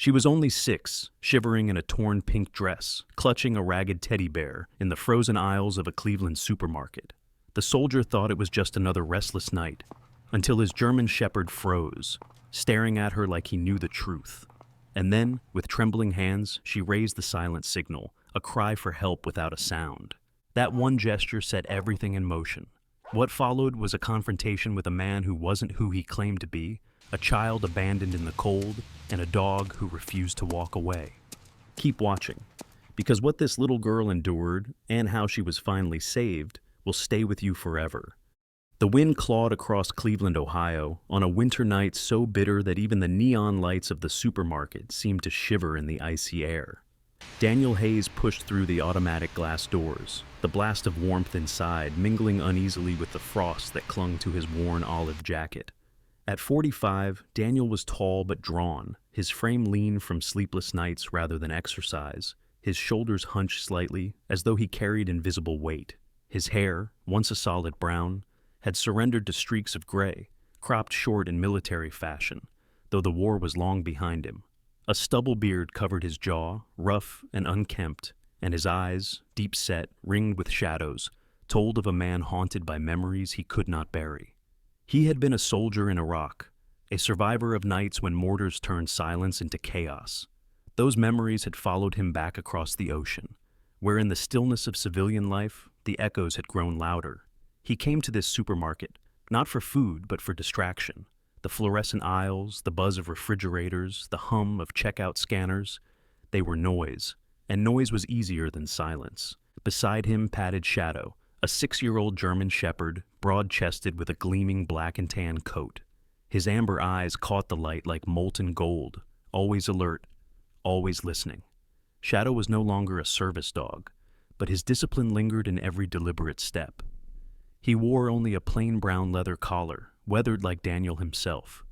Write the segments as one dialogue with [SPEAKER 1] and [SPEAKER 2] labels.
[SPEAKER 1] She was only 6, shivering in a torn pink dress, clutching a ragged teddy bear in the frozen aisles of a Cleveland supermarket. The soldier thought it was just another restless night, until his German shepherd froze, staring at her like he knew the truth. And then, with trembling hands, she raised the silent signal, a cry for help without a sound. That one gesture set everything in motion. What followed was a confrontation with a man who wasn't who he claimed to be, a child abandoned in the cold, and a dog who refused to walk away. Keep watching, because what this little girl endured, and how she was finally saved, will stay with you forever. The wind clawed across Cleveland, Ohio, on a winter night so bitter that even the neon lights of the supermarket seemed to shiver in the icy air. Daniel Hayes pushed through the automatic glass doors, the blast of warmth inside mingling uneasily with the frost that clung to his worn olive jacket. At 45, Daniel was tall but drawn, his frame lean from sleepless nights rather than exercise, his shoulders hunched slightly as though he carried invisible weight. His hair, once a solid brown, had surrendered to streaks of gray, cropped short in military fashion, though the war was long behind him. A stubble beard covered his jaw, rough and unkempt, and his eyes, deep-set, ringed with shadows, told of a man haunted by memories he could not bury. He had been a soldier in Iraq, a survivor of nights when mortars turned silence into chaos. Those memories had followed him back across the ocean, where in the stillness of civilian life, the echoes had grown louder. He came to this supermarket, not for food, but for distraction. The fluorescent aisles, the buzz of refrigerators, the hum of checkout scanners, they were noise, and noise was easier than silence. Beside him padded Shadow, a 6-year-old German shepherd, broad-chested with a gleaming black and tan coat. His amber eyes caught the light like molten gold, always alert, always listening. Shadow was no longer a service dog, but his discipline lingered in every deliberate step. He wore only a plain brown leather collar, weathered like Daniel himself.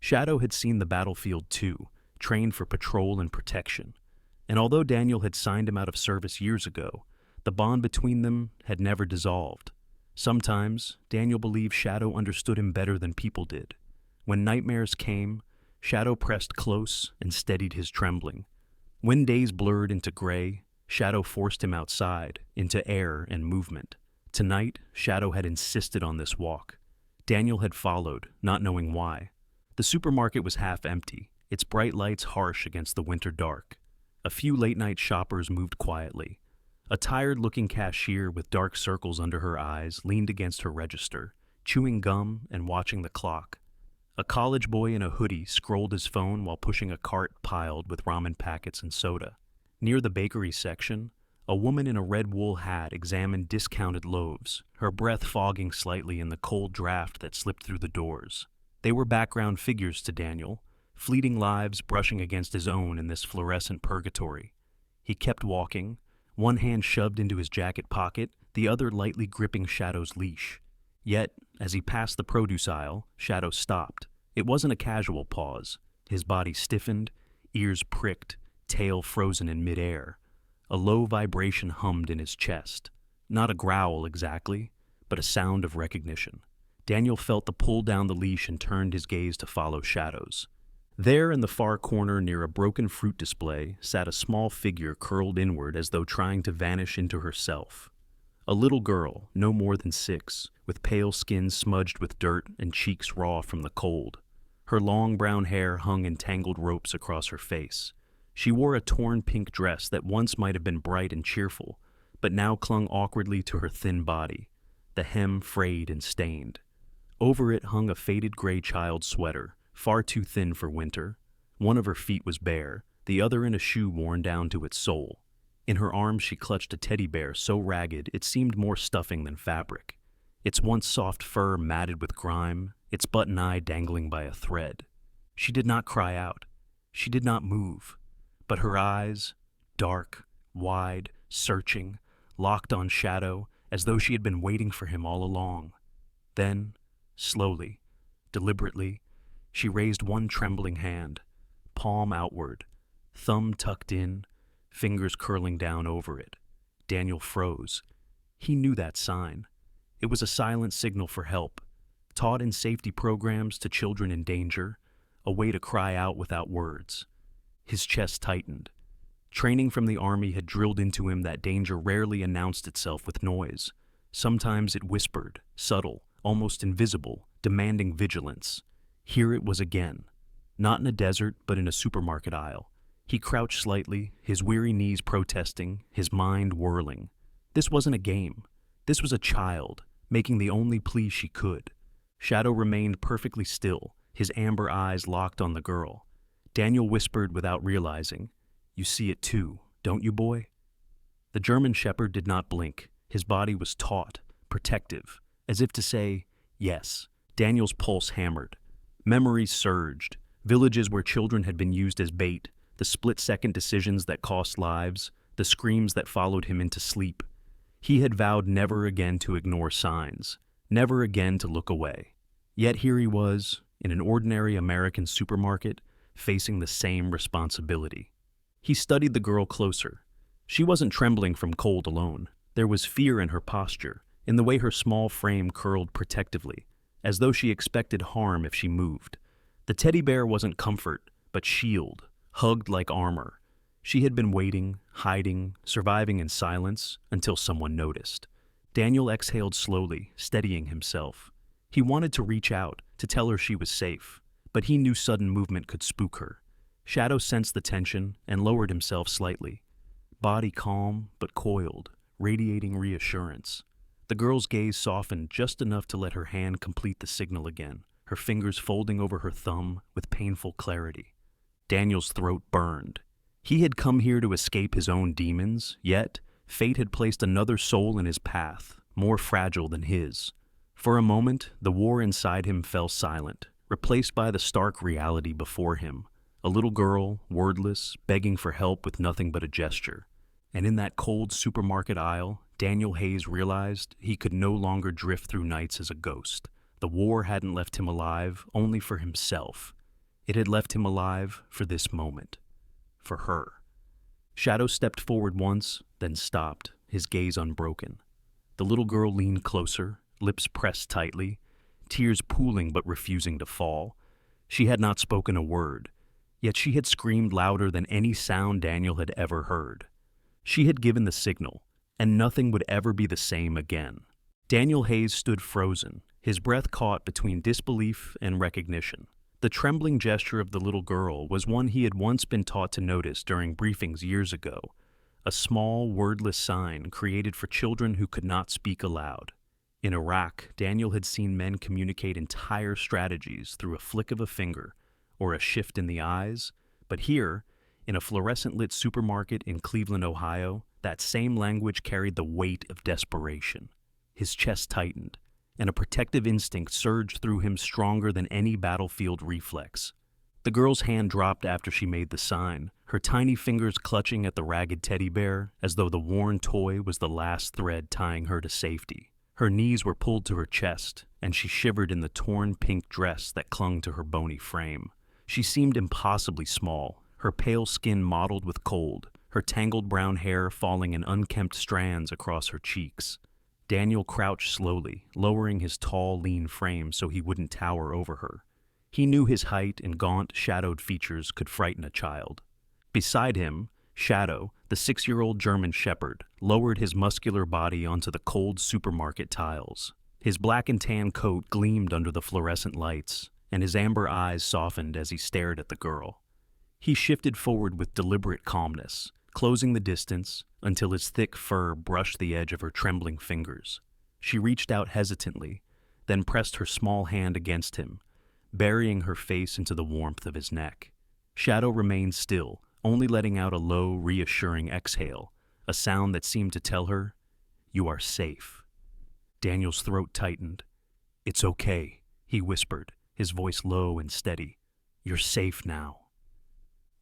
[SPEAKER 1] Shadow had seen the battlefield too, trained for patrol and protection. And although Daniel had signed him out of service years ago, the bond between them had never dissolved. Sometimes, Daniel believed Shadow understood him better than people did. When nightmares came, Shadow pressed close and steadied his trembling. When days blurred into gray, Shadow forced him outside, into air and movement. Tonight, Shadow had insisted on this walk. Daniel had followed, not knowing why. The supermarket was half empty, its bright lights harsh against the winter dark. A few late-night shoppers moved quietly. A tired-looking cashier with dark circles under her eyes leaned against her register, chewing gum and watching the clock. A college boy in a hoodie scrolled his phone while pushing a cart piled with ramen packets and soda. Near the bakery section, a woman in a red wool hat examined discounted loaves, her breath fogging slightly in the cold draft that slipped through the doors. They were background figures to Daniel, fleeting lives brushing against his own in this fluorescent purgatory. He kept walking, one hand shoved into his jacket pocket, the other lightly gripping Shadow's leash. Yet, as he passed the produce aisle, Shadow stopped. It wasn't a casual pause. His body stiffened, ears pricked, tail frozen in midair. A low vibration hummed in his chest. Not a growl exactly, but a sound of recognition. Daniel felt the pull down the leash and turned his gaze to follow Shadow's. There in the far corner near a broken fruit display sat a small figure curled inward as though trying to vanish into herself. A little girl, no more than 6, with pale skin smudged with dirt and cheeks raw from the cold. Her long brown hair hung in tangled ropes across her face. She wore a torn pink dress that once might have been bright and cheerful, but now clung awkwardly to her thin body, the hem frayed and stained. Over it hung a faded gray child's sweater, far too thin for winter. One of her feet was bare, the other in a shoe worn down to its sole. In her arms she clutched a teddy bear so ragged it seemed more stuffing than fabric, its once soft fur matted with grime, its button eye dangling by a thread. She did not cry out. She did not move. But her eyes, dark, wide, searching, locked on Shadow as though she had been waiting for him all along. Then, slowly, deliberately, she raised one trembling hand, palm outward, thumb tucked in, fingers curling down over it. Daniel froze. He knew that sign. It was a silent signal for help, taught in safety programs to children in danger, a way to cry out without words. His chest tightened. Training from the army had drilled into him that danger rarely announced itself with noise. Sometimes it whispered, subtle, almost invisible, demanding vigilance. Here it was again. Not in a desert, but in a supermarket aisle. He crouched slightly, his weary knees protesting, his mind whirling. This wasn't a game. This was a child, making the only plea she could. Shadow remained perfectly still, his amber eyes locked on the girl. Daniel whispered without realizing, "You see it too, don't you, boy?" The German shepherd did not blink. His body was taut, protective, as if to say, yes. Daniel's pulse hammered. Memories surged. Villages where children had been used as bait, the split-second decisions that cost lives, the screams that followed him into sleep. He had vowed never again to ignore signs, never again to look away. Yet here he was, in an ordinary American supermarket, facing the same responsibility. He studied the girl closer. She wasn't trembling from cold alone. There was fear in her posture, in the way her small frame curled protectively, as though she expected harm if she moved. The teddy bear wasn't comfort, but shield, hugged like armor. She had been waiting, hiding, surviving in silence until someone noticed. Daniel exhaled slowly, steadying himself. He wanted to reach out, to tell her she was safe, but he knew sudden movement could spook her. Shadow sensed the tension and lowered himself slightly. Body calm, but coiled, radiating reassurance. The girl's gaze softened just enough to let her hand complete the signal again, her fingers folding over her thumb with painful clarity. Daniel's throat burned. He had come here to escape his own demons, yet fate had placed another soul in his path, more fragile than his. For a moment, the war inside him fell silent, replaced by the stark reality before him. A little girl, wordless, begging for help with nothing but a gesture. And in that cold supermarket aisle, Daniel Hayes realized he could no longer drift through nights as a ghost. The war hadn't left him alive only for himself. It had left him alive for this moment. For her. Shadow stepped forward once, then stopped, his gaze unbroken. The little girl leaned closer, lips pressed tightly, tears pooling but refusing to fall. She had not spoken a word, yet she had screamed louder than any sound Daniel had ever heard. She had given the signal, and nothing would ever be the same again. Daniel Hayes stood frozen, his breath caught between disbelief and recognition. The trembling gesture of the little girl was one he had once been taught to notice during briefings years ago, a small, wordless sign created for children who could not speak aloud. In Iraq, Daniel had seen men communicate entire strategies through a flick of a finger or a shift in the eyes, but here, in a fluorescent-lit supermarket in Cleveland, Ohio, that same language carried the weight of desperation. His chest tightened, and a protective instinct surged through him stronger than any battlefield reflex. The girl's hand dropped after she made the sign, her tiny fingers clutching at the ragged teddy bear as though the worn toy was the last thread tying her to safety. Her knees were pulled to her chest, and she shivered in the torn pink dress that clung to her bony frame. She seemed impossibly small, her pale skin mottled with cold, her tangled brown hair falling in unkempt strands across her cheeks. Daniel crouched slowly, lowering his tall, lean frame so he wouldn't tower over her. He knew his height and gaunt, shadowed features could frighten a child. Beside him, Shadow, the 6-year-old German shepherd, lowered his muscular body onto the cold supermarket tiles. His black and tan coat gleamed under the fluorescent lights, and his amber eyes softened as he stared at the girl. He shifted forward with deliberate calmness, closing the distance until his thick fur brushed the edge of her trembling fingers. She reached out hesitantly, then pressed her small hand against him, burying her face into the warmth of his neck. Shadow remained still, only letting out a low, reassuring exhale, a sound that seemed to tell her, "You are safe." Daniel's throat tightened. "It's okay," he whispered, his voice low and steady. "You're safe now."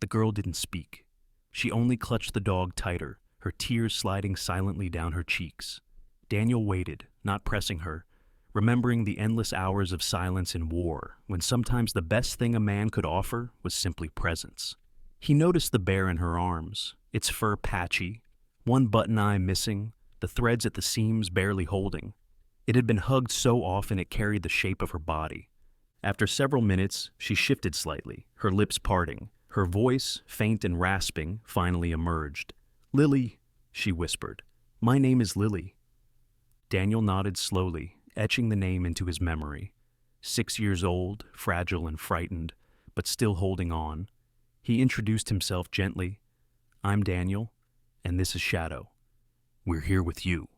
[SPEAKER 1] The girl didn't speak. She only clutched the dog tighter, her tears sliding silently down her cheeks. Daniel waited, not pressing her, remembering the endless hours of silence in war, when sometimes the best thing a man could offer was simply presence. He noticed the bear in her arms, its fur patchy, one button eye missing, the threads at the seams barely holding. It had been hugged so often it carried the shape of her body. After several minutes, she shifted slightly, her lips parting, Her voice, faint and rasping, finally emerged. "Lily," she whispered. "My name is Lily." Daniel nodded slowly, etching the name into his memory. 6 years old, fragile and frightened, but still holding on. He introduced himself gently. "I'm Daniel, and this is Shadow. We're here with you."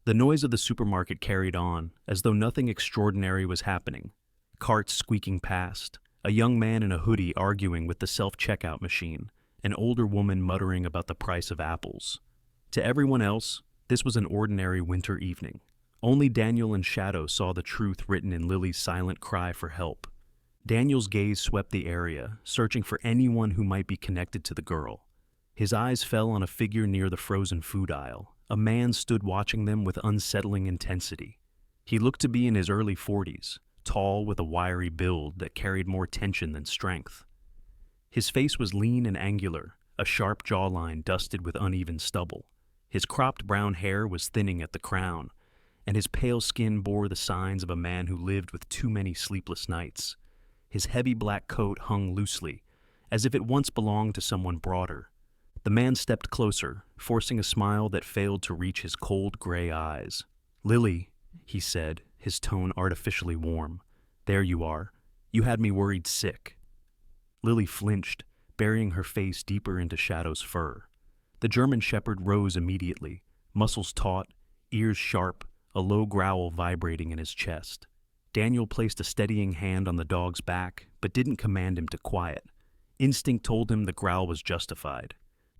[SPEAKER 1] The noise of the supermarket carried on, as though nothing extraordinary was happening. Carts squeaking past, a young man in a hoodie arguing with the self-checkout machine, an older woman muttering about the price of apples. To everyone else, this was an ordinary winter evening. Only Daniel and Shadow saw the truth written in Lily's silent cry for help. Daniel's gaze swept the area, searching for anyone who might be connected to the girl. His eyes fell on a figure near the frozen food aisle. A man stood watching them with unsettling intensity. He looked to be in his early 40s, tall with a wiry build that carried more tension than strength. His face was lean and angular, a sharp jawline dusted with uneven stubble. His cropped brown hair was thinning at the crown, and his pale skin bore the signs of a man who lived with too many sleepless nights. His heavy black coat hung loosely, as if it once belonged to someone broader. The man stepped closer, forcing a smile that failed to reach his cold gray eyes. "Lily," he said, his tone artificially warm. "There you are. You had me worried sick." Lily flinched, burying her face deeper into Shadow's fur. The German shepherd rose immediately, muscles taut, ears sharp, a low growl vibrating in his chest. Daniel placed a steadying hand on the dog's back, but didn't command him to quiet. Instinct told him the growl was justified.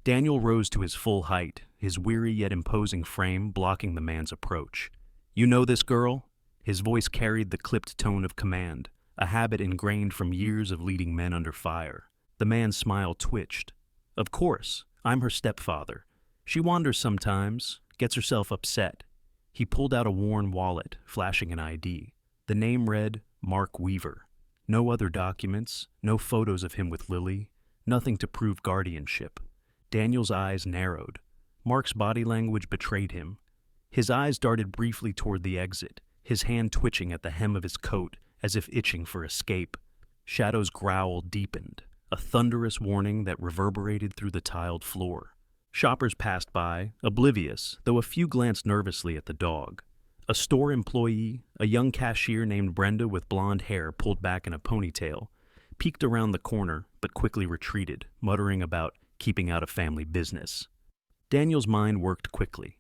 [SPEAKER 1] Daniel rose to his full height, his weary yet imposing frame blocking the man's approach. "You know this girl?" His voice carried the clipped tone of command, a habit ingrained from years of leading men under fire. The man's smile twitched. "Of course, I'm her stepfather. She wanders sometimes, gets herself upset." He pulled out a worn wallet, flashing an ID. The name read Mark Weaver. No other documents, no photos of him with Lily, nothing to prove guardianship. Daniel's eyes narrowed. Mark's body language betrayed him. His eyes darted briefly toward the exit, his hand twitching at the hem of his coat, as if itching for escape. Shadow's growl deepened, a thunderous warning that reverberated through the tiled floor. Shoppers passed by, oblivious, though a few glanced nervously at the dog. A store employee, a young cashier named Brenda with blonde hair pulled back in a ponytail, peeked around the corner but quickly retreated, muttering about keeping out of family business. Daniel's mind worked quickly.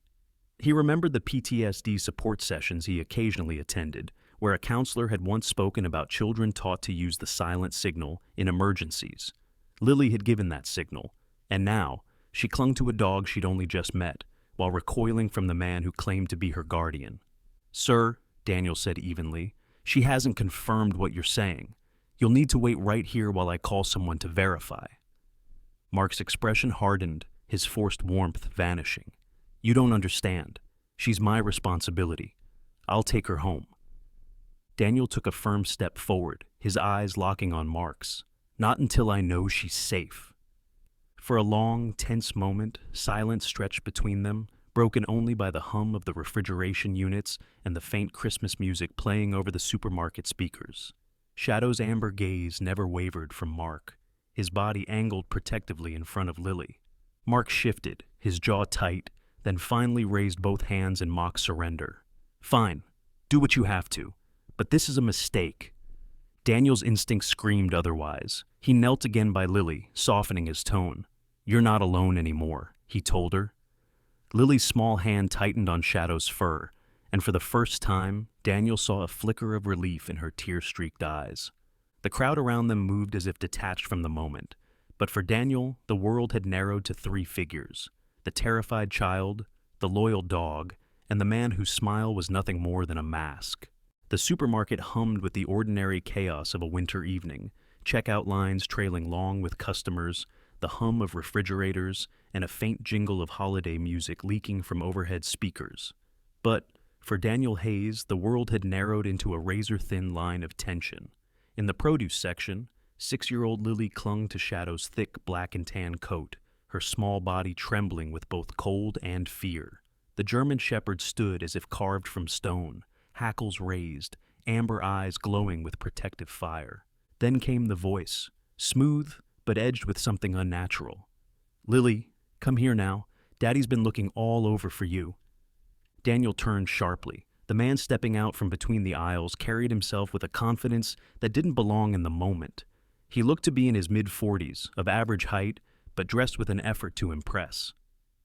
[SPEAKER 1] He remembered the PTSD support sessions he occasionally attended, where a counselor had once spoken about children taught to use the silent signal in emergencies. Lily had given that signal, and now she clung to a dog she'd only just met, while recoiling from the man who claimed to be her guardian. "Sir," Daniel said evenly, "she hasn't confirmed what you're saying. You'll need to wait right here while I call someone to verify." Mark's expression hardened, his forced warmth vanishing. "You don't understand. She's my responsibility. I'll take her home." Daniel took a firm step forward, his eyes locking on Mark's. "Not until I know she's safe." For a long, tense moment, silence stretched between them, broken only by the hum of the refrigeration units and the faint Christmas music playing over the supermarket speakers. Shadow's amber gaze never wavered from Mark, his body angled protectively in front of Lily. Mark shifted, his jaw tight, then finally raised both hands in mock surrender. "Fine, do what you have to, but this is a mistake." Daniel's instinct screamed otherwise. He knelt again by Lily, softening his tone. "You're not alone anymore," he told her. Lily's small hand tightened on Shadow's fur, and for the first time, Daniel saw a flicker of relief in her tear-streaked eyes. The crowd around them moved as if detached from the moment, but for Daniel, the world had narrowed to 3 figures: the terrified child, the loyal dog, and the man whose smile was nothing more than a mask. The supermarket hummed with the ordinary chaos of a winter evening, checkout lines trailing long with customers, the hum of refrigerators, and a faint jingle of holiday music leaking from overhead speakers. But, for Daniel Hayes, the world had narrowed into a razor-thin line of tension. In the produce section, 6-year-old Lily clung to Shadow's thick black and tan coat, her small body trembling with both cold and fear. The German shepherd stood as if carved from stone, hackles raised, amber eyes glowing with protective fire. Then came the voice, smooth but edged with something unnatural. "Lily, come here now. Daddy's been looking all over for you." Daniel turned sharply. The man stepping out from between the aisles carried himself with a confidence that didn't belong in the moment. He looked to be in his mid-40s, of average height, but dressed with an effort to impress.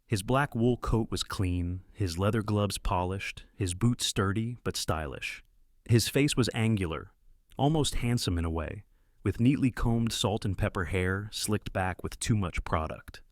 [SPEAKER 1] His black wool coat was clean, his leather gloves polished, his boots sturdy but stylish. His face was angular, almost handsome in a way, with neatly combed salt and pepper hair slicked back with too much product.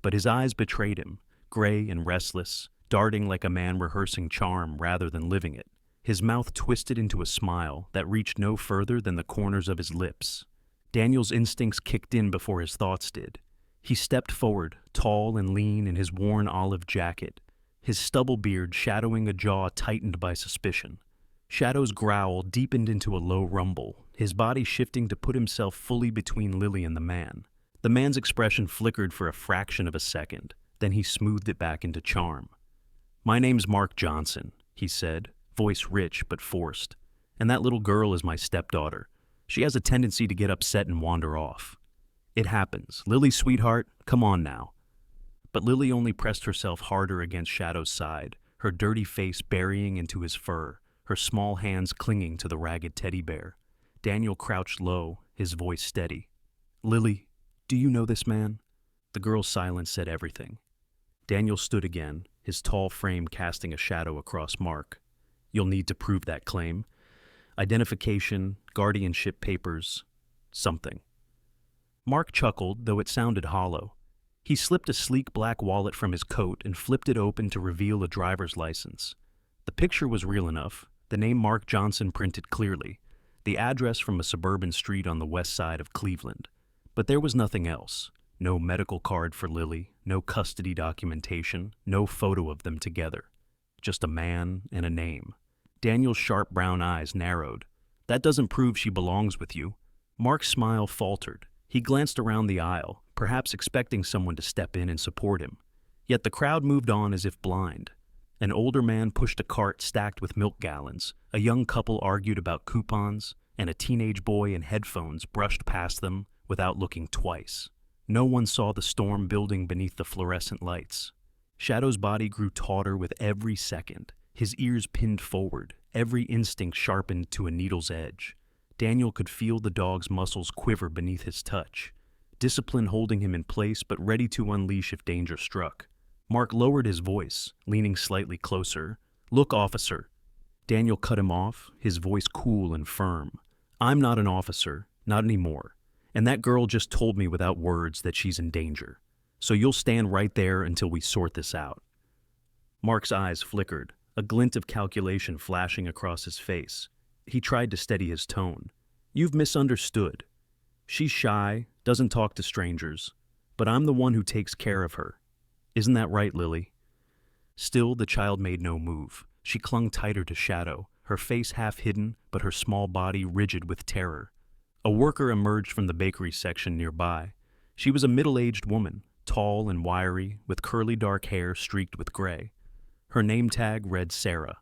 [SPEAKER 1] But his eyes betrayed him, gray and restless, darting like a man rehearsing charm rather than living it. His mouth twisted into a smile that reached no further than the corners of his lips. Daniel's instincts kicked in before his thoughts did. He stepped forward, tall and lean in his worn olive jacket, his stubble beard shadowing a jaw tightened by suspicion. Shadow's growl deepened into a low rumble, his body shifting to put himself fully between Lily and the man. The man's expression flickered for a fraction of a second, then he smoothed it back into charm. "My name's Mark Johnson," he said, voice rich but forced. "And that little girl is my stepdaughter. She has a tendency to get upset and wander off. It happens. Lily, sweetheart, come on now." But Lily only pressed herself harder against Shadow's side, her dirty face burying into his fur, her small hands clinging to the ragged teddy bear. Daniel crouched low, his voice steady. "Lily, do you know this man?" The girl's silence said everything. Daniel stood again, his tall frame casting a shadow across Mark. "You'll need to prove that claim. Identification, guardianship papers, something." Mark chuckled, though it sounded hollow. He slipped a sleek black wallet from his coat and flipped it open to reveal a driver's license. The picture was real enough, the name Mark Johnson printed clearly, the address from a suburban street on the west side of Cleveland. But there was nothing else. No medical card for Lily, no custody documentation, no photo of them together. Just a man and a name. Daniel's sharp brown eyes narrowed. "That doesn't prove she belongs with you." Mark's smile faltered. He glanced around the aisle, perhaps expecting someone to step in and support him. Yet the crowd moved on as if blind. An older man pushed a cart stacked with milk gallons, a young couple argued about coupons, and a teenage boy in headphones brushed past them without looking twice. No one saw the storm building beneath the fluorescent lights. Shadow's body grew tauter with every second, his ears pinned forward, every instinct sharpened to a needle's edge. Daniel could feel the dog's muscles quiver beneath his touch, discipline holding him in place but ready to unleash if danger struck. Mark lowered his voice, leaning slightly closer. "Look, officer." Daniel cut him off, his voice cool and firm. "I'm not an officer, not anymore. And that girl just told me without words that she's in danger. So you'll stand right there until we sort this out." Mark's eyes flickered, a glint of calculation flashing across his face. He tried to steady his tone. "You've misunderstood. She's shy, doesn't talk to strangers, but I'm the one who takes care of her. Isn't that right, Lily?" Still, the child made no move. She clung tighter to Shadow, her face half hidden, but her small body rigid with terror. A worker emerged from the bakery section nearby. She was a middle-aged woman, tall and wiry, with curly dark hair streaked with gray. Her name tag read Sarah.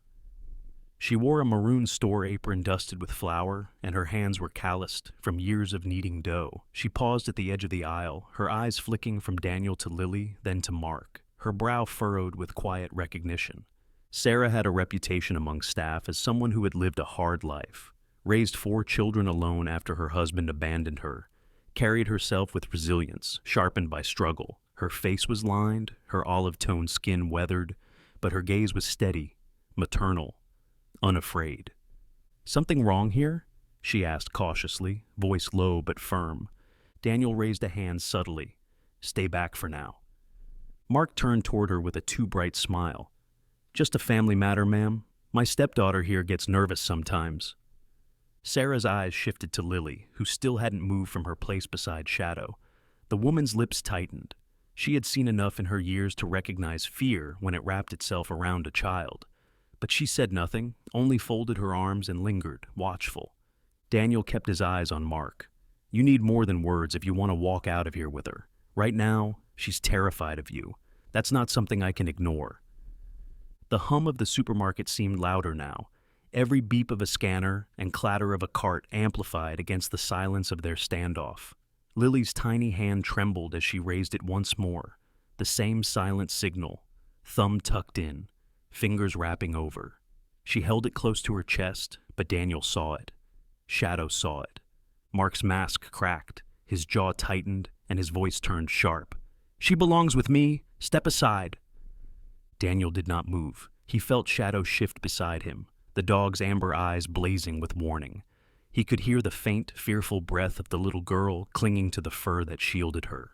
[SPEAKER 1] She wore a maroon store apron dusted with flour, and her hands were calloused from years of kneading dough. She paused at the edge of the aisle, her eyes flicking from Daniel to Lily, then to Mark, her brow furrowed with quiet recognition. Sarah had a reputation among staff as someone who had lived a hard life, raised 4 children alone after her husband abandoned her, carried herself with resilience, sharpened by struggle. Her face was lined, her olive-toned skin weathered, but her gaze was steady, maternal, unafraid. "Something wrong here?" she asked cautiously, voice low but firm. Daniel raised a hand subtly. "Stay back for now." Mark turned toward her with a too bright smile. "Just a family matter, ma'am. My stepdaughter here gets nervous sometimes." Sarah's eyes shifted to Lily, who still hadn't moved from her place beside Shadow. The woman's lips tightened. She had seen enough in her years to recognize fear when it wrapped itself around a child. But she said nothing, only folded her arms and lingered, watchful. Daniel kept his eyes on Mark. "You need more than words if you want to walk out of here with her. Right now, she's terrified of you. That's not something I can ignore." The hum of the supermarket seemed louder now, every beep of a scanner and clatter of a cart amplified against the silence of their standoff. Lily's tiny hand trembled as she raised it once more, the same silent signal, thumb tucked in, fingers wrapping over. She held it close to her chest, but Daniel saw it. Shadow saw it. Mark's mask cracked, his jaw tightened, and his voice turned sharp. "She belongs with me. Step aside." Daniel did not move. He felt Shadow shift beside him, the dog's amber eyes blazing with warning. He could hear the faint, fearful breath of the little girl clinging to the fur that shielded her.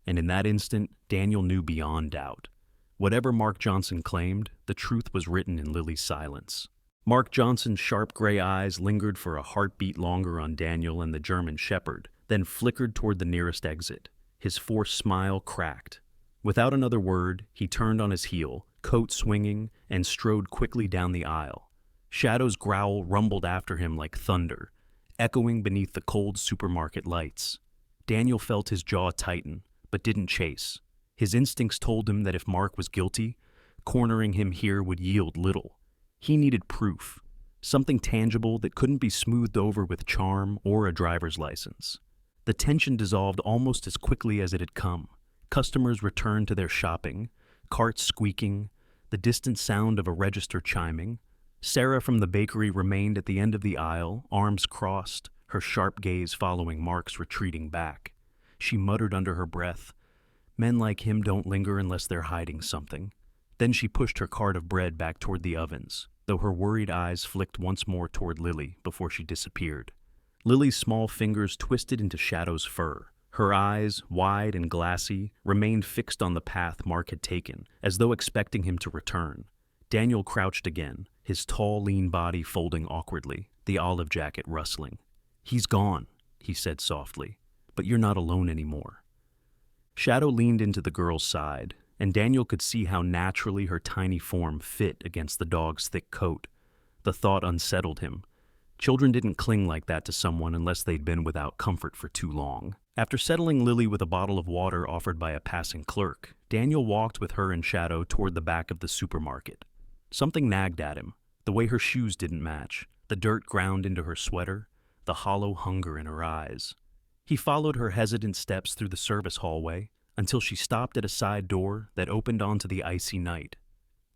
[SPEAKER 1] And in that instant, Daniel knew beyond doubt. Whatever Mark Johnson claimed, the truth was written in Lily's silence. Mark Johnson's sharp gray eyes lingered for a heartbeat longer on Daniel and the German shepherd, then flickered toward the nearest exit. His forced smile cracked. Without another word, he turned on his heel, coat swinging, and strode quickly down the aisle. Shadow's growl rumbled after him like thunder, echoing beneath the cold supermarket lights. Daniel felt his jaw tighten, but didn't chase. His instincts told him that if Mark was guilty, cornering him here would yield little. He needed proof, something tangible that couldn't be smoothed over with charm or a driver's license. The tension dissolved almost as quickly as it had come. Customers returned to their shopping, carts squeaking, the distant sound of a register chiming. Sarah from the bakery remained at the end of the aisle, arms crossed, her sharp gaze following Mark's retreating back. She muttered under her breath, "Men like him don't linger unless they're hiding something." Then she pushed her cart of bread back toward the ovens, though her worried eyes flicked once more toward Lily before she disappeared. Lily's small fingers twisted into Shadow's fur. Her eyes, wide and glassy, remained fixed on the path Mark had taken, as though expecting him to return. Daniel crouched again, his tall, lean body folding awkwardly, the olive jacket rustling. "He's gone," he said softly, "but you're not alone anymore." Shadow leaned into the girl's side, and Daniel could see how naturally her tiny form fit against the dog's thick coat. The thought unsettled him. Children didn't cling like that to someone unless they'd been without comfort for too long. After settling Lily with a bottle of water offered by a passing clerk, Daniel walked with her and Shadow toward the back of the supermarket. Something nagged at him, the way her shoes didn't match, the dirt ground into her sweater, the hollow hunger in her eyes. He followed her hesitant steps through the service hallway until she stopped at a side door that opened onto the icy night.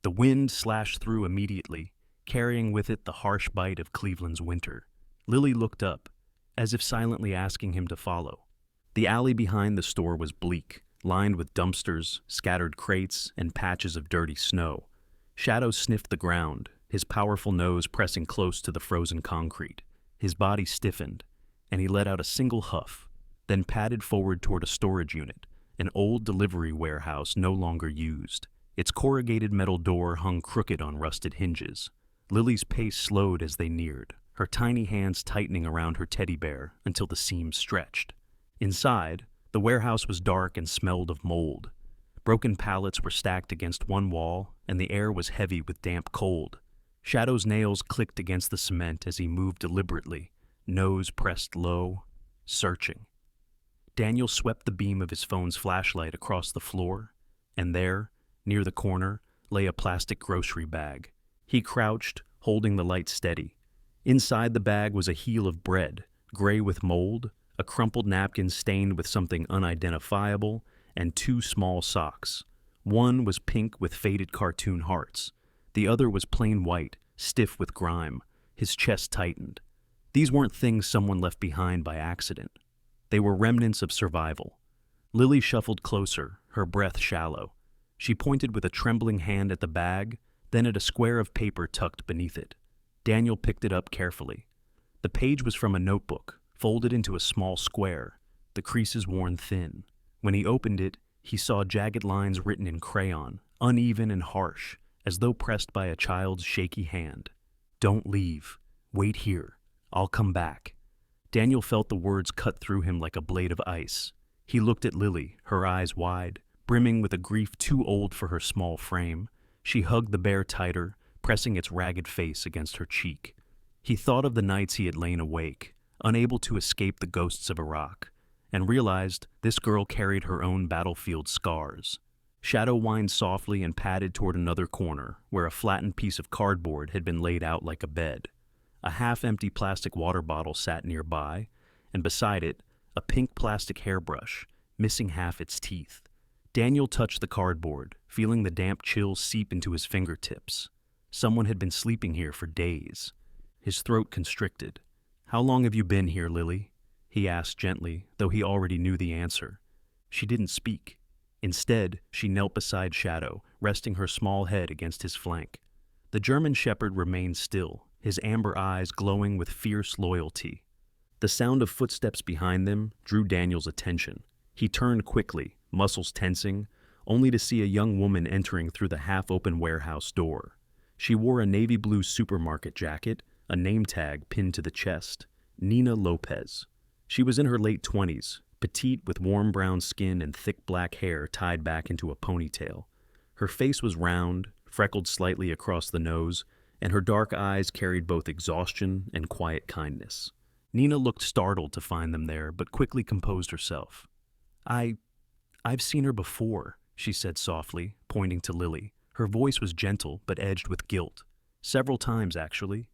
[SPEAKER 1] The wind slashed through immediately, carrying with it the harsh bite of Cleveland's winter. Lily looked up, as if silently asking him to follow. The alley behind the store was bleak, lined with dumpsters, scattered crates, and patches of dirty snow. Shadow sniffed the ground, his powerful nose pressing close to the frozen concrete. His body stiffened, and he let out a single huff, then padded forward toward a storage unit, an old delivery warehouse no longer used. Its corrugated metal door hung crooked on rusted hinges. Lily's pace slowed as they neared, her tiny hands tightening around her teddy bear until the seams stretched. Inside, the warehouse was dark and smelled of mold. Broken pallets were stacked against one wall, and the air was heavy with damp cold. Shadow's nails clicked against the cement as he moved deliberately, nose pressed low, searching. Daniel swept the beam of his phone's flashlight across the floor, and there, near the corner, lay a plastic grocery bag. He crouched, holding the light steady. Inside the bag was a heel of bread, gray with mold, a crumpled napkin stained with something unidentifiable, and two small socks. One was pink with faded cartoon hearts. The other was plain white, stiff with grime. His chest tightened. These weren't things someone left behind by accident. They were remnants of survival. Lily shuffled closer, her breath shallow. She pointed with a trembling hand at the bag, then at a square of paper tucked beneath it. Daniel picked it up carefully. The page was from a notebook, folded into a small square, the creases worn thin. When he opened it, he saw jagged lines written in crayon, uneven and harsh, as though pressed by a child's shaky hand. "Don't leave. Wait here. I'll come back." Daniel felt the words cut through him like a blade of ice. He looked at Lily, her eyes wide, brimming with a grief too old for her small frame. She hugged the bear tighter, pressing its ragged face against her cheek. He thought of the nights he had lain awake, unable to escape the ghosts of Iraq, and realized this girl carried her own battlefield scars. Shadow whined softly and padded toward another corner, where a flattened piece of cardboard had been laid out like a bed. A half-empty plastic water bottle sat nearby, and beside it, a pink plastic hairbrush, missing half its teeth. Daniel touched the cardboard, feeling the damp chill seep into his fingertips. Someone had been sleeping here for days. His throat constricted. "How long have you been here, Lily?" he asked gently, though he already knew the answer. She didn't speak. Instead, she knelt beside Shadow, resting her small head against his flank. The German shepherd remained still, his amber eyes glowing with fierce loyalty. The sound of footsteps behind them drew Daniel's attention. He turned quickly, muscles tensing, only to see a young woman entering through the half-open warehouse door. She wore a navy blue supermarket jacket, a name tag pinned to the chest. Nina Lopez. She was in her late 20s, petite with warm brown skin and thick black hair tied back into a ponytail. Her face was round, freckled slightly across the nose, and her dark eyes carried both exhaustion and quiet kindness. Nina looked startled to find them there, but quickly composed herself. I've seen her before," she said softly, pointing to Lily. Her voice was gentle, but edged with guilt. "Several times, actually.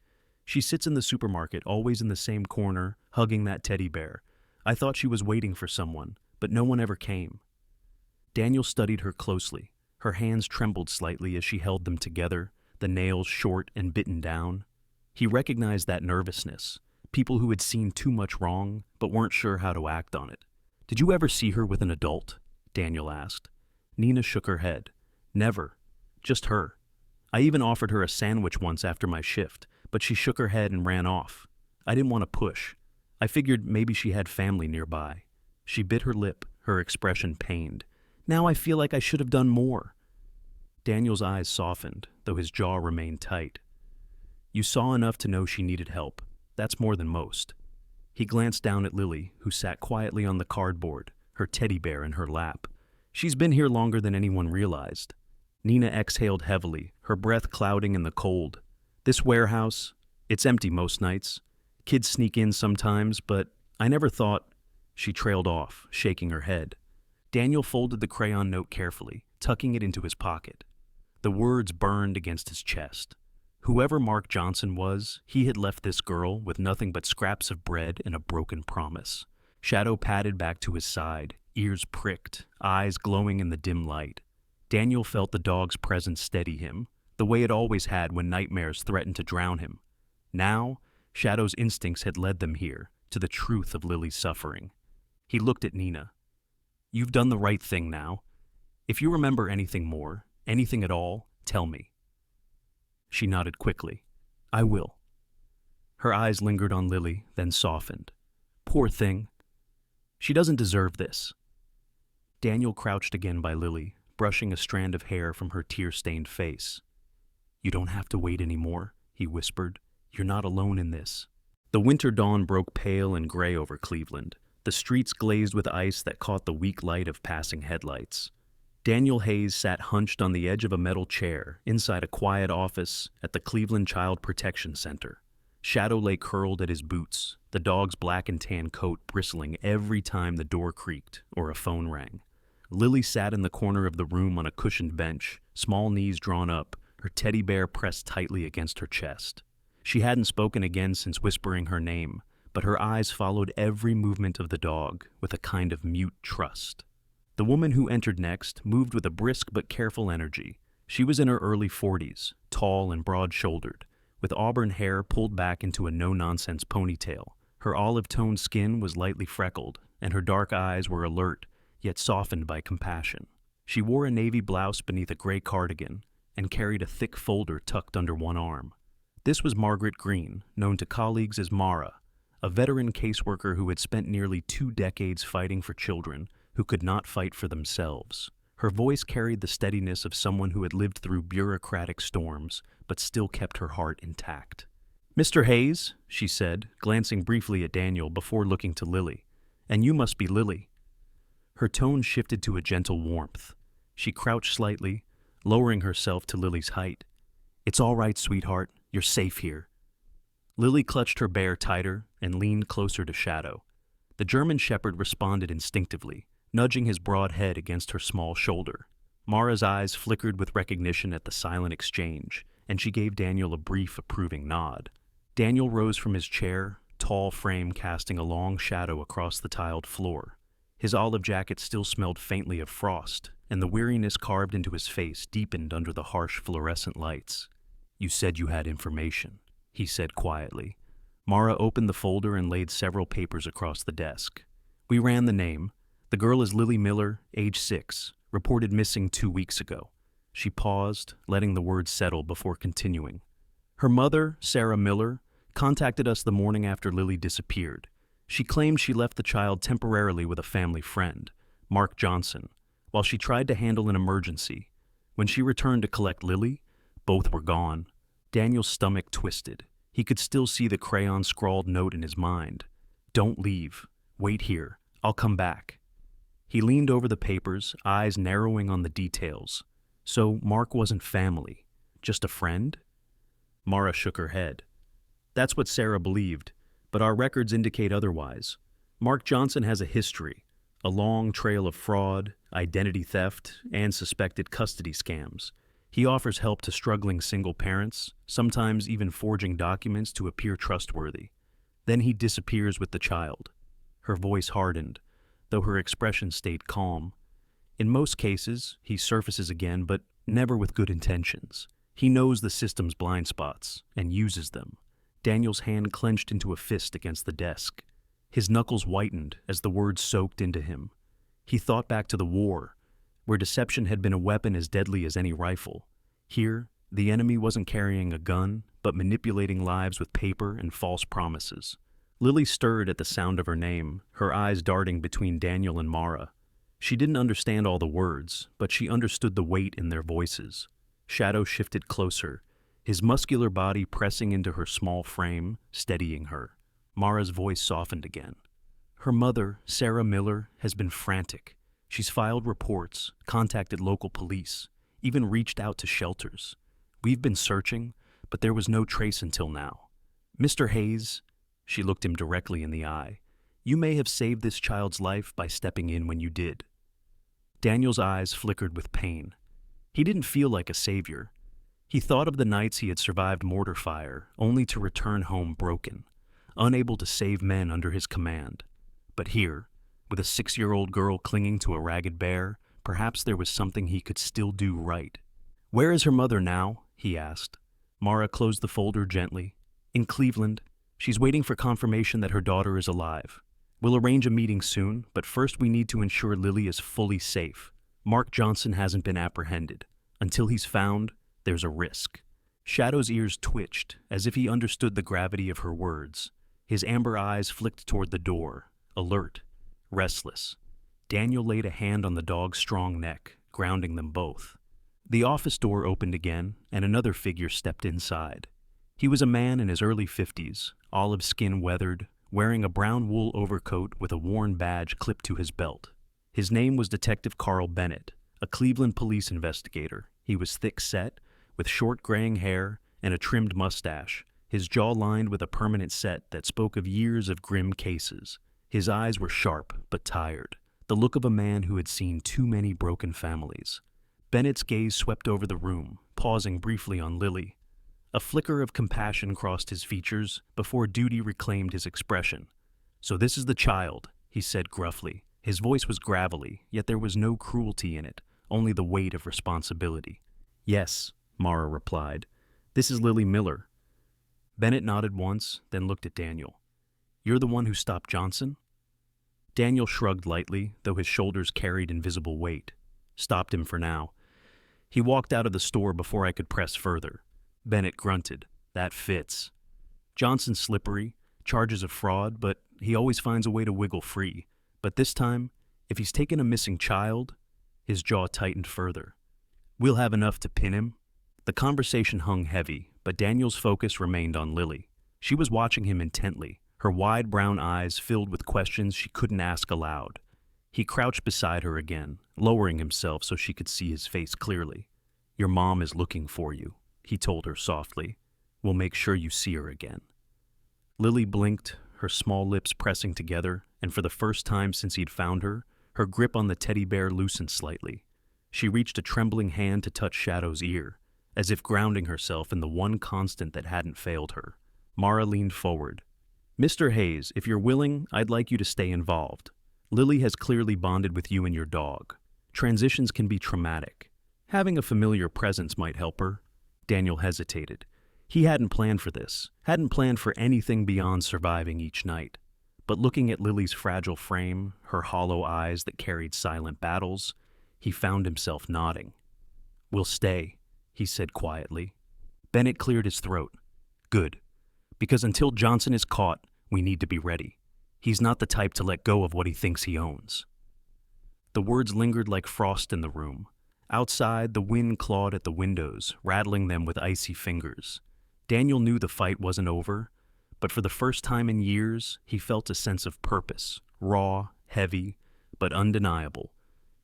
[SPEAKER 1] She sits in the supermarket, always in the same corner, hugging that teddy bear. I thought she was waiting for someone, but no one ever came." Daniel studied her closely. Her hands trembled slightly as she held them together, the nails short and bitten down. He recognized that nervousness, people who had seen too much wrong, but weren't sure how to act on it. "Did you ever see her with an adult?" Daniel asked. Nina shook her head. "Never. Just her. I even offered her a sandwich once after my shift, but she shook her head and ran off. I didn't want to push. I figured maybe she had family nearby." She bit her lip, her expression pained. "Now I feel like I should have done more." Daniel's eyes softened, though his jaw remained tight. "You saw enough to know she needed help. That's more than most." He glanced down at Lily, who sat quietly on the cardboard, her teddy bear in her lap. "She's been here longer than anyone realized." Nina exhaled heavily, her breath clouding in the cold. "This warehouse, it's empty most nights. Kids sneak in sometimes, but I never thought—" She trailed off, shaking her head. Daniel folded the crayon note carefully, tucking it into his pocket. The words burned against his chest. Whoever Mark Johnson was, he had left this girl with nothing but scraps of bread and a broken promise. Shadow padded back to his side, ears pricked, eyes glowing in the dim light. Daniel felt the dog's presence steady him, the way it always had when nightmares threatened to drown him. Now, Shadow's instincts had led them here, to the truth of Lily's suffering. He looked at Nina. "You've done the right thing now. If you remember anything more, anything at all, tell me." She nodded quickly. "I will." Her eyes lingered on Lily, then softened. "Poor thing. She doesn't deserve this." Daniel crouched again by Lily, brushing a strand of hair from her tear-stained face. "You don't have to wait anymore," he whispered. "You're not alone in this." The winter dawn broke pale and gray over Cleveland, the streets glazed with ice that caught the weak light of passing headlights. Daniel Hayes sat hunched on the edge of a metal chair inside a quiet office at the Cleveland Child Protection Center. Shadow lay curled at his boots, the dog's black and tan coat bristling every time the door creaked or a phone rang. Lily sat in the corner of the room on a cushioned bench, small knees drawn up, her teddy bear pressed tightly against her chest. She hadn't spoken again since whispering her name, but her eyes followed every movement of the dog with a kind of mute trust. The woman who entered next moved with a brisk but careful energy. She was in her early 40s, tall and broad-shouldered, with auburn hair pulled back into a no-nonsense ponytail. Her olive-toned skin was lightly freckled, and her dark eyes were alert, yet softened by compassion. She wore a navy blouse beneath a gray cardigan and carried a thick folder tucked under one arm. This was Margaret Green, known to colleagues as Mara, a veteran caseworker who had spent nearly 2 decades fighting for children who could not fight for themselves. Her voice carried the steadiness of someone who had lived through bureaucratic storms, but still kept her heart intact. "Mr. Hayes," she said, glancing briefly at Daniel before looking to Lily. "And you must be Lily." Her tone shifted to a gentle warmth. She crouched slightly, lowering herself to Lily's height. "It's all right, sweetheart. You're safe here." Lily clutched her bear tighter and leaned closer to Shadow. The German shepherd responded instinctively, nudging his broad head against her small shoulder. Mara's eyes flickered with recognition at the silent exchange, and she gave Daniel a brief, approving nod. Daniel rose from his chair, tall frame casting a long shadow across the tiled floor. His olive jacket still smelled faintly of frost, and the weariness carved into his face deepened under the harsh fluorescent lights. "You said you had information," he said quietly. Mara opened the folder and laid several papers across the desk. "We ran the name. The girl is Lily Miller, age 6, reported missing 2 weeks ago." She paused, letting the words settle before continuing. "Her mother, Sarah Miller, contacted us the morning after Lily disappeared. She claimed she left the child temporarily with a family friend, Mark Johnson, while she tried to handle an emergency. When she returned to collect Lily, both were gone." Daniel's stomach twisted. He could still see the crayon-scrawled note in his mind. "Don't leave. Wait here. I'll come back." He leaned over the papers, eyes narrowing on the details. So Mark wasn't family, just a friend? Mara shook her head. "That's what Sarah believed, but our records indicate otherwise. Mark Johnson has a history, a long trail of fraud, identity theft, and suspected custody scams. He offers help to struggling single parents, sometimes even forging documents to appear trustworthy. Then he disappears with the child." Her voice hardened, though her expression stayed calm. "In most cases, he surfaces again, but never with good intentions. He knows the system's blind spots and uses them." Daniel's hand clenched into a fist against the desk. His knuckles whitened as the words soaked into him. He thought back to the war, where deception had been a weapon as deadly as any rifle. Here, the enemy wasn't carrying a gun, but manipulating lives with paper and false promises. Lily stirred at the sound of her name, her eyes darting between Daniel and Mara. She didn't understand all the words, but she understood the weight in their voices. Shadow shifted closer, his muscular body pressing into her small frame, steadying her. Mara's voice softened again. "Her mother, Sarah Miller, has been frantic. She's filed reports, contacted local police, even reached out to shelters. We've been searching, but there was no trace until now. Mr. Hayes," she looked him directly in the eye, "you may have saved this child's life by stepping in when you did." Daniel's eyes flickered with pain. He didn't feel like a savior. He thought of the nights he had survived mortar fire, only to return home broken, unable to save men under his command. But here, with a 6-year-old girl clinging to a ragged bear, perhaps there was something he could still do right. "Where is her mother now?" he asked. Mara closed the folder gently. "In Cleveland. She's waiting for confirmation that her daughter is alive. We'll arrange a meeting soon, but first we need to ensure Lily is fully safe. Mark Johnson hasn't been apprehended. Until he's found, there's a risk." Shadow's ears twitched, as if he understood the gravity of her words. His amber eyes flicked toward the door, alert, restless. Daniel laid a hand on the dog's strong neck, grounding them both. The office door opened again, and another figure stepped inside. He was a man in his early 50s, olive skin weathered, wearing a brown wool overcoat with a worn badge clipped to his belt. His name was Detective Carl Bennett, a Cleveland police investigator. He was thick-set, with short graying hair and a trimmed mustache, his jaw lined with a permanent set that spoke of years of grim cases. His eyes were sharp but tired, the look of a man who had seen too many broken families. Bennett's gaze swept over the room, pausing briefly on Lily. A flicker of compassion crossed his features before duty reclaimed his expression. "So this is the child," he said gruffly. His voice was gravelly, yet there was no cruelty in it, only the weight of responsibility. "Yes," Mara replied. "This is Lily Miller." Bennett nodded once, then looked at Daniel. "You're the one who stopped Johnson?" Daniel shrugged lightly, though his shoulders carried invisible weight. "Stopped him for now. He walked out of the store before I could press further." Bennett grunted. "That fits. Johnson's slippery, charges of fraud, but he always finds a way to wiggle free. But this time, if he's taken a missing child..." His jaw tightened further. "We'll have enough to pin him." The conversation hung heavy, but Daniel's focus remained on Lily. She was watching him intently, her wide brown eyes filled with questions she couldn't ask aloud. He crouched beside her again, lowering himself so she could see his face clearly. "Your mom is looking for you," he told her softly. "We'll make sure you see her again." Lily blinked, her small lips pressing together, and for the first time since he'd found her, her grip on the teddy bear loosened slightly. She reached a trembling hand to touch Shadow's ear, as if grounding herself in the one constant that hadn't failed her. Mara leaned forward. Mr. Hayes, if you're willing, I'd like you to stay involved. Lily has clearly bonded with you and your dog. Transitions can be traumatic. Having a familiar presence might help her. Daniel hesitated. He hadn't planned for this, hadn't planned for anything beyond surviving each night. But looking at Lily's fragile frame, her hollow eyes that carried silent battles, he found himself nodding. "We'll stay," he said quietly. Bennett cleared his throat. "Good. Because until Johnson is caught, we need to be ready. He's not the type to let go of what he thinks he owns." The words lingered like frost in the room. Outside, the wind clawed at the windows, rattling them with icy fingers. Daniel knew the fight wasn't over, but for the first time in years, he felt a sense of purpose, raw, heavy, but undeniable.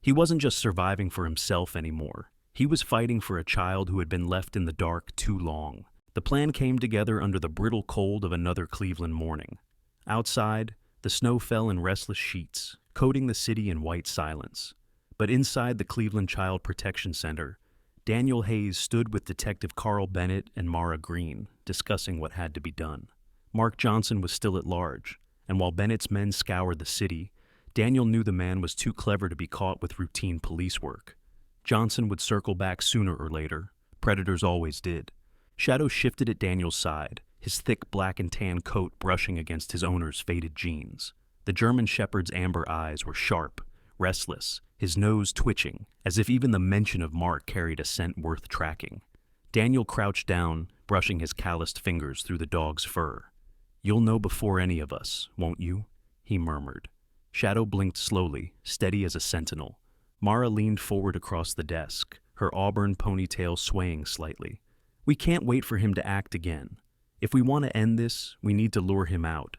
[SPEAKER 1] He wasn't just surviving for himself anymore. He was fighting for a child who had been left in the dark too long. The plan came together under the brittle cold of another Cleveland morning. Outside, the snow fell in restless sheets, coating the city in white silence. But inside the Cleveland Child Protection Center, Daniel Hayes stood with Detective Carl Bennett and Mara Green, discussing what had to be done. Mark Johnson was still at large, and while Bennett's men scoured the city, Daniel knew the man was too clever to be caught with routine police work. Johnson would circle back sooner or later. Predators always did. Shadow shifted at Daniel's side, his thick black and tan coat brushing against his owner's faded jeans. The German shepherd's amber eyes were sharp, restless, his nose twitching, as if even the mention of Mark carried a scent worth tracking. Daniel crouched down, brushing his calloused fingers through the dog's fur. "You'll know before any of us, won't you?" he murmured. Shadow blinked slowly, steady as a sentinel. Mara leaned forward across the desk, her auburn ponytail swaying slightly. "We can't wait for him to act again. If we want to end this, we need to lure him out.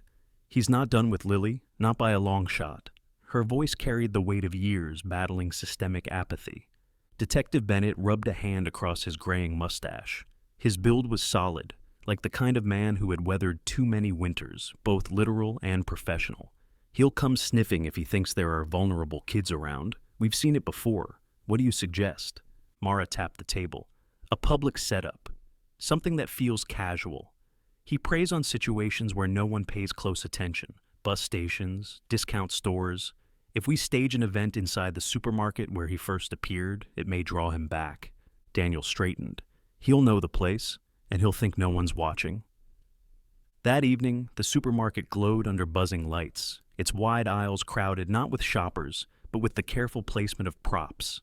[SPEAKER 1] He's not done with Lily, not by a long shot." Her voice carried the weight of years battling systemic apathy. Detective Bennett rubbed a hand across his graying mustache. His build was solid, like the kind of man who had weathered too many winters, both literal and professional. "He'll come sniffing if he thinks there are vulnerable kids around. We've seen it before. What do you suggest?" Mara tapped the table. "A public setup. Something that feels casual. He preys on situations where no one pays close attention. Bus stations, discount stores. If we stage an event inside the supermarket where he first appeared, it may draw him back." Daniel straightened. "He'll know the place, and he'll think no one's watching." That evening, the supermarket glowed under buzzing lights, its wide aisles crowded not with shoppers, but with the careful placement of props.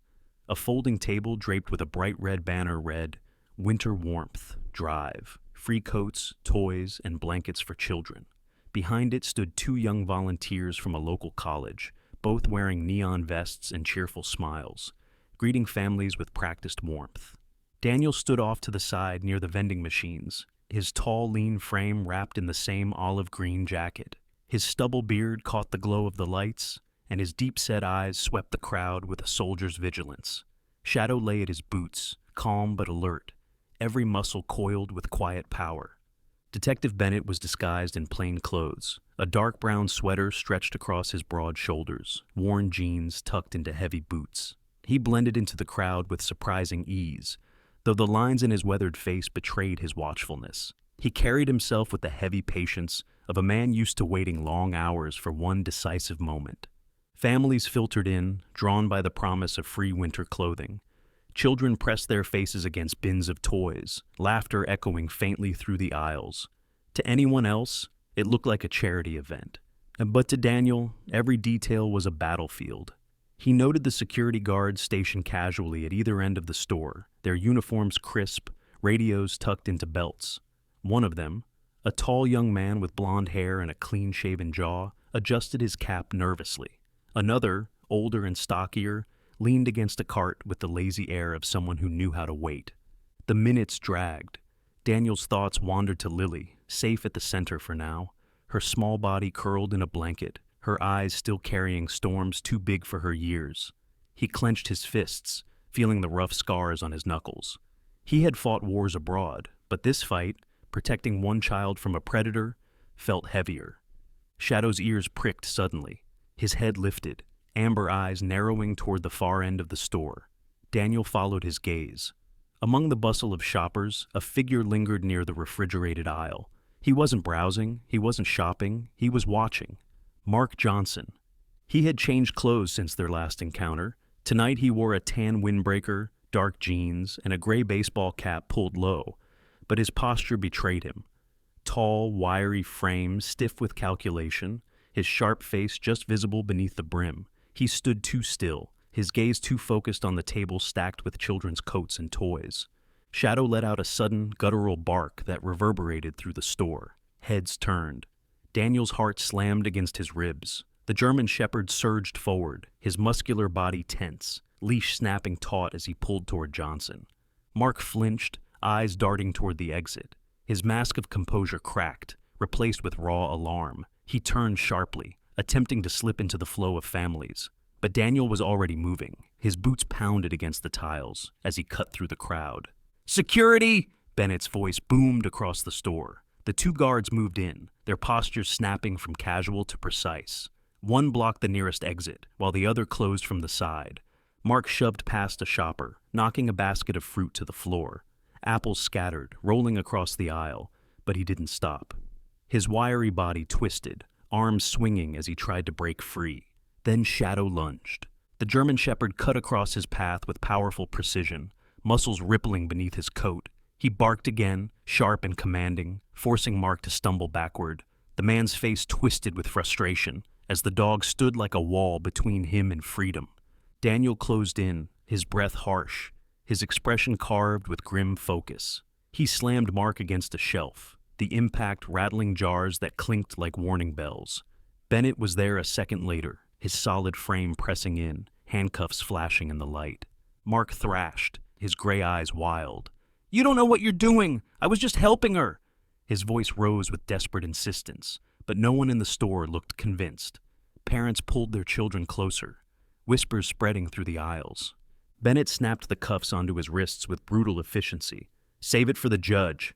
[SPEAKER 1] A folding table draped with a bright red banner read, "Winter Warmth, Drive, Free Coats, Toys, and Blankets for Children." Behind it stood two young volunteers from a local college, both wearing neon vests and cheerful smiles, greeting families with practiced warmth. Daniel stood off to the side near the vending machines, his tall, lean frame wrapped in the same olive-green jacket. His stubble beard caught the glow of the lights, and his deep-set eyes swept the crowd with a soldier's vigilance. Shadow lay at his boots, calm but alert, every muscle coiled with quiet power. Detective Bennett was disguised in plain clothes, a dark brown sweater stretched across his broad shoulders, worn jeans tucked into heavy boots. He blended into the crowd with surprising ease, though the lines in his weathered face betrayed his watchfulness. He carried himself with the heavy patience of a man used to waiting long hours for one decisive moment. Families filtered in, drawn by the promise of free winter clothing. Children pressed their faces against bins of toys, laughter echoing faintly through the aisles. To anyone else, it looked like a charity event. But to Daniel, every detail was a battlefield. He noted the security guards stationed casually at either end of the store, their uniforms crisp, radios tucked into belts. One of them, a tall young man with blonde hair and a clean-shaven jaw, adjusted his cap nervously. Another, older and stockier, leaned against a cart with the lazy air of someone who knew how to wait. The minutes dragged. Daniel's thoughts wandered to Lily, safe at the center for now, her small body curled in a blanket, her eyes still carrying storms too big for her years. He clenched his fists, feeling the rough scars on his knuckles. He had fought wars abroad, but this fight, protecting one child from a predator, felt heavier. Shadow's ears pricked suddenly. His head lifted, amber eyes narrowing toward the far end of the store. Daniel followed his gaze. Among the bustle of shoppers, a figure lingered near the refrigerated aisle, He wasn't browsing, he wasn't shopping, he was watching. Mark Johnson. He had changed clothes since their last encounter. Tonight he wore a tan windbreaker, dark jeans, and a gray baseball cap pulled low, but his posture betrayed him. Tall, wiry frame, stiff with calculation, his sharp face just visible beneath the brim. He stood too still, his gaze too focused on the table stacked with children's coats and toys. Shadow let out a sudden, guttural bark that reverberated through the store. Heads turned. Daniel's heart slammed against his ribs. The German shepherd surged forward, his muscular body tense, leash snapping taut as he pulled toward Johnson. Mark flinched, eyes darting toward the exit. His mask of composure cracked, replaced with raw alarm. He turned sharply, attempting to slip into the flow of families. But Daniel was already moving. His boots pounded against the tiles as he cut through the crowd. "Security!" Bennett's voice boomed across the store. The two guards moved in, their postures snapping from casual to precise. One blocked the nearest exit, while the other closed from the side. Mark shoved past a shopper, knocking a basket of fruit to the floor. Apples scattered, rolling across the aisle, but he didn't stop. His wiry body twisted, arms swinging as he tried to break free. Then Shadow lunged. The German shepherd cut across his path with powerful precision, muscles rippling beneath his coat. He barked again, sharp and commanding, forcing Mark to stumble backward. The man's face twisted with frustration, as the dog stood like a wall between him and freedom. Daniel closed in, his breath harsh, his expression carved with grim focus. He slammed Mark against a shelf, the impact rattling jars that clinked like warning bells. Bennett was there a second later, his solid frame pressing in, handcuffs flashing in the light. Mark thrashed, his gray eyes wild. "You don't know what you're doing! I was just helping her!" His voice rose with desperate insistence, but no one in the store looked convinced. Parents pulled their children closer, whispers spreading through the aisles. Bennett snapped the cuffs onto his wrists with brutal efficiency. "Save it for the judge."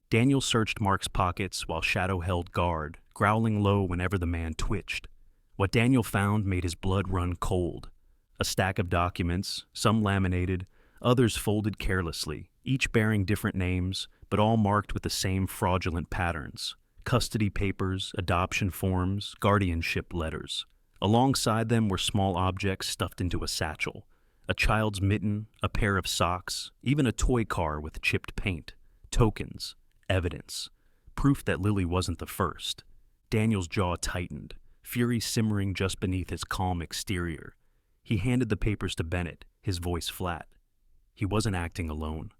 [SPEAKER 1] Daniel searched Mark's pockets while Shadow held guard, growling low whenever the man twitched. What Daniel found made his blood run cold. A stack of documents, some laminated, others folded carelessly, each bearing different names, but all marked with the same fraudulent patterns. Custody papers, adoption forms, guardianship letters. Alongside them were small objects stuffed into a satchel. A child's mitten, a pair of socks, even a toy car with chipped paint. Tokens, evidence, proof that Lily wasn't the first. Daniel's jaw tightened, fury simmering just beneath his calm exterior. He handed the papers to Bennett, his voice flat. He wasn't acting alone.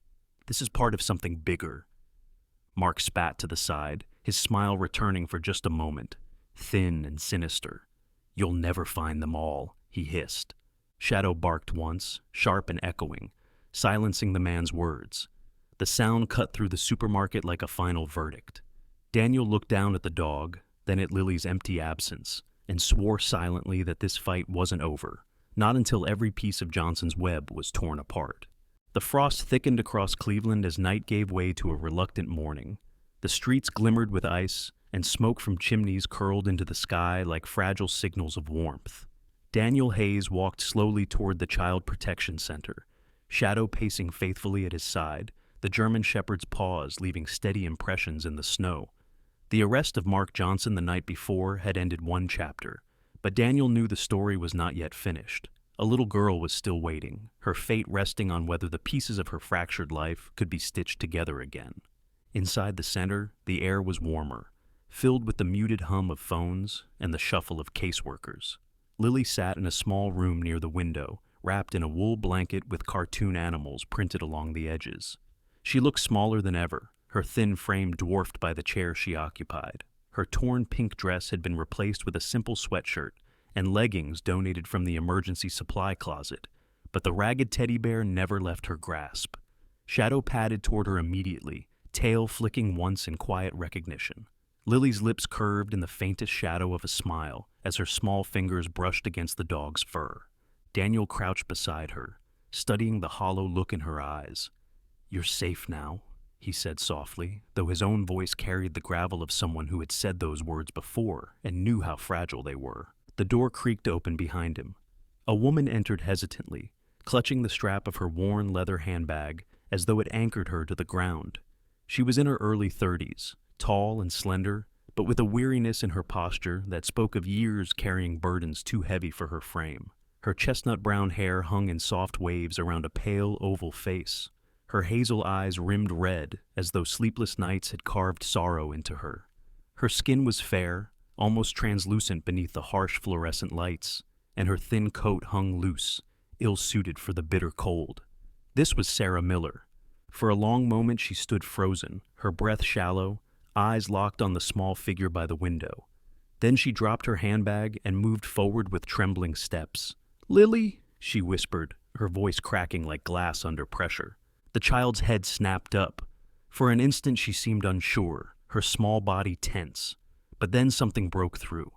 [SPEAKER 1] This is part of something bigger. Mark spat to the side, his smile returning for just a moment, thin and sinister. "You'll never find them all," he hissed. Shadow barked once, sharp and echoing, silencing the man's words. The sound cut through the supermarket like a final verdict. Daniel looked down at the dog, then at Lily's empty absence, and swore silently that this fight wasn't over, not until every piece of Johnson's web was torn apart. The frost thickened across Cleveland as night gave way to a reluctant morning. The streets glimmered with ice, and smoke from chimneys curled into the sky like fragile signals of warmth. Daniel Hayes walked slowly toward the Child Protection Center, Shadow pacing faithfully at his side, the German shepherd's paws leaving steady impressions in the snow. The arrest of Mark Johnson the night before had ended one chapter, but Daniel knew the story was not yet finished. A little girl was still waiting, her fate resting on whether the pieces of her fractured life could be stitched together again. Inside the center, the air was warmer, filled with the muted hum of phones and the shuffle of caseworkers. Lily sat in a small room near the window, wrapped in a wool blanket with cartoon animals printed along the edges. She looked smaller than ever, her thin frame dwarfed by the chair she occupied. Her torn pink dress had been replaced with a simple sweatshirt and leggings donated from the emergency supply closet, but the ragged teddy bear never left her grasp. Shadow padded toward her immediately, tail flicking once in quiet recognition. Lily's lips curved in the faintest shadow of a smile as her small fingers brushed against the dog's fur. Daniel crouched beside her, studying the hollow look in her eyes. "You're safe now," he said softly, though his own voice carried the gravel of someone who had said those words before and knew how fragile they were. The door creaked open behind him. A woman entered hesitantly, clutching the strap of her worn leather handbag as though it anchored her to the ground. She was in her early 30s, tall and slender, but with a weariness in her posture that spoke of years carrying burdens too heavy for her frame. Her chestnut brown hair hung in soft waves around a pale, oval face. Her hazel eyes rimmed red, as though sleepless nights had carved sorrow into her. Her skin was fair, almost translucent beneath the harsh fluorescent lights, and her thin coat hung loose, ill-suited for the bitter cold. This was Sarah Miller. For a long moment she stood frozen, her breath shallow, eyes locked on the small figure by the window. Then she dropped her handbag and moved forward with trembling steps. "Lily," she whispered, her voice cracking like glass under pressure. The child's head snapped up. For an instant she seemed unsure, her small body tense. But then something broke through.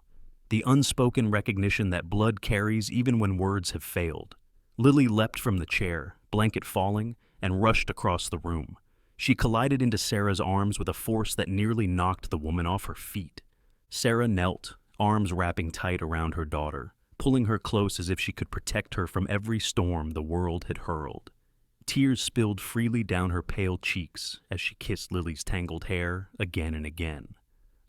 [SPEAKER 1] The unspoken recognition that blood carries even when words have failed. Lily leapt from the chair, blanket falling, and rushed across the room. She collided into Sarah's arms with a force that nearly knocked the woman off her feet. Sarah knelt, arms wrapping tight around her daughter, pulling her close as if she could protect her from every storm the world had hurled. Tears spilled freely down her pale cheeks as she kissed Lily's tangled hair again and again.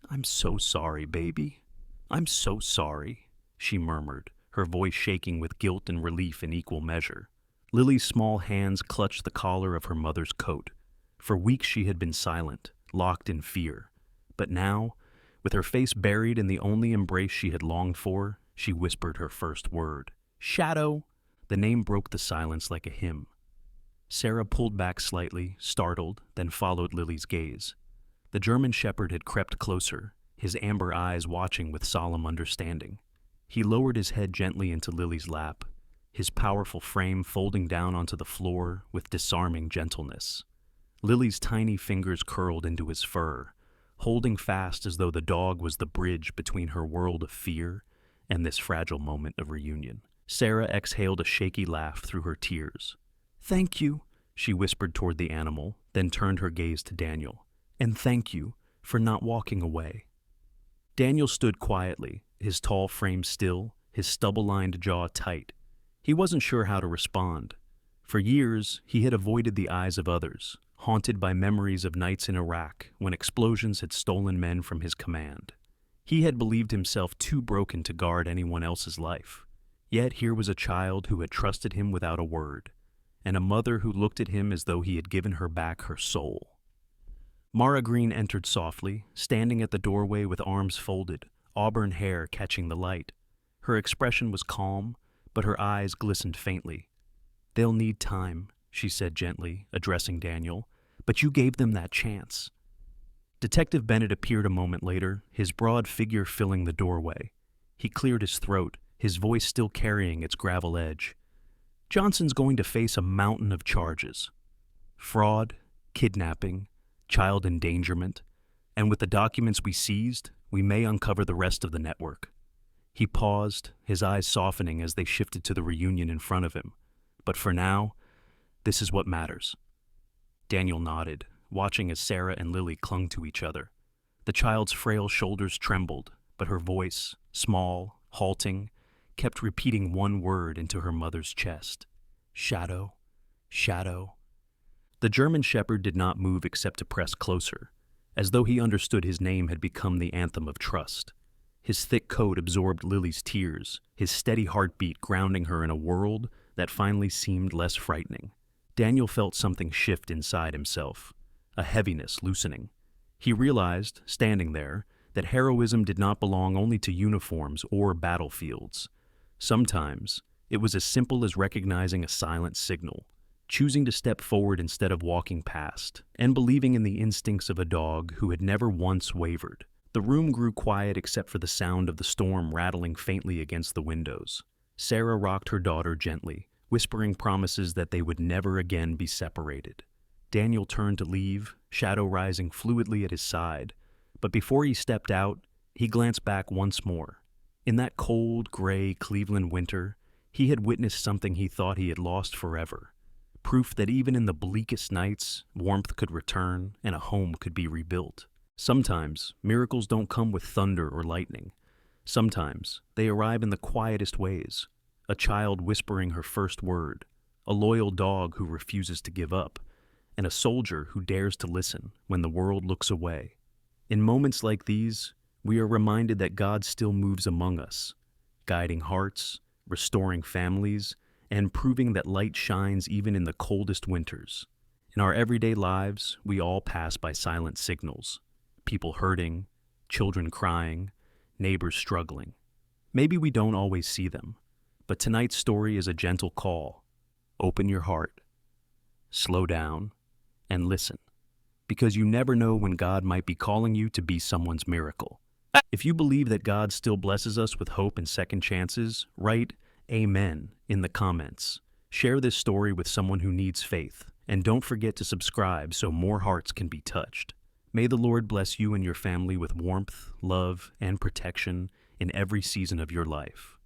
[SPEAKER 1] "I'm so sorry, baby. I'm so sorry," she murmured, her voice shaking with guilt and relief in equal measure. Lily's small hands clutched the collar of her mother's coat. For weeks she had been silent, locked in fear. But now, with her face buried in the only embrace she had longed for, she whispered her first word. "Shadow!" The name broke the silence like a hymn. Sarah pulled back slightly, startled, then followed Lily's gaze. The German shepherd had crept closer, his amber eyes watching with solemn understanding. He lowered his head gently into Lily's lap, his powerful frame folding down onto the floor with disarming gentleness. Lily's tiny fingers curled into his fur, holding fast as though the dog was the bridge between her world of fear and this fragile moment of reunion. Sarah exhaled a shaky laugh through her tears. "Thank you," she whispered toward the animal, then turned her gaze to Daniel. "And thank you for not walking away." Daniel stood quietly, his tall frame still, his stubble-lined jaw tight. He wasn't sure how to respond. For years, he had avoided the eyes of others, haunted by memories of nights in Iraq when explosions had stolen men from his command. He had believed himself too broken to guard anyone else's life. Yet here was a child who had trusted him without a word, and a mother who looked at him as though he had given her back her soul. Mara Green entered softly, standing at the doorway with arms folded, auburn hair catching the light. Her expression was calm, but her eyes glistened faintly. "They'll need time," she said gently, addressing Daniel, "but you gave them that chance." Detective Bennett appeared a moment later, his broad figure filling the doorway. He cleared his throat, his voice still carrying its gravel edge. "Johnson's going to face a mountain of charges. Fraud, kidnapping, child endangerment, and with the documents we seized, we may uncover the rest of the network." He paused, his eyes softening as they shifted to the reunion in front of him. "But for now, this is what matters." Daniel nodded, watching as Sarah and Lily clung to each other. The child's frail shoulders trembled, but her voice, small, halting, kept repeating one word into her mother's chest. "Shadow, shadow." The German shepherd did not move except to press closer, as though he understood his name had become the anthem of trust. His thick coat absorbed Lily's tears, his steady heartbeat grounding her in a world that finally seemed less frightening. Daniel felt something shift inside himself, a heaviness loosening. He realized, standing there, that heroism did not belong only to uniforms or battlefields. Sometimes, it was as simple as recognizing a silent signal, choosing to step forward instead of walking past, and believing in the instincts of a dog who had never once wavered. The room grew quiet except for the sound of the storm rattling faintly against the windows. Sarah rocked her daughter gently, whispering promises that they would never again be separated. Daniel turned to leave, shadow rising fluidly at his side, but before he stepped out, he glanced back once more. In that cold, gray Cleveland winter, he had witnessed something he thought he had lost forever. Proof that even in the bleakest nights, warmth could return and a home could be rebuilt. Sometimes, miracles don't come with thunder or lightning. Sometimes, they arrive in the quietest ways. A child whispering her first word, a loyal dog who refuses to give up, and a soldier who dares to listen when the world looks away. In moments like these, we are reminded that God still moves among us, guiding hearts, restoring families, and proving that light shines even in the coldest winters. In our everyday lives, we all pass by silent signals: people hurting, children crying, neighbors struggling. Maybe we don't always see them, but tonight's story is a gentle call. Open your heart, slow down, and listen, because you never know when God might be calling you to be someone's miracle. If you believe that God still blesses us with hope and second chances, write Amen in the comments. Share this story with someone who needs faith, and don't forget to subscribe so more hearts can be touched. May the Lord bless you and your family with warmth, love, and protection in every season of your life.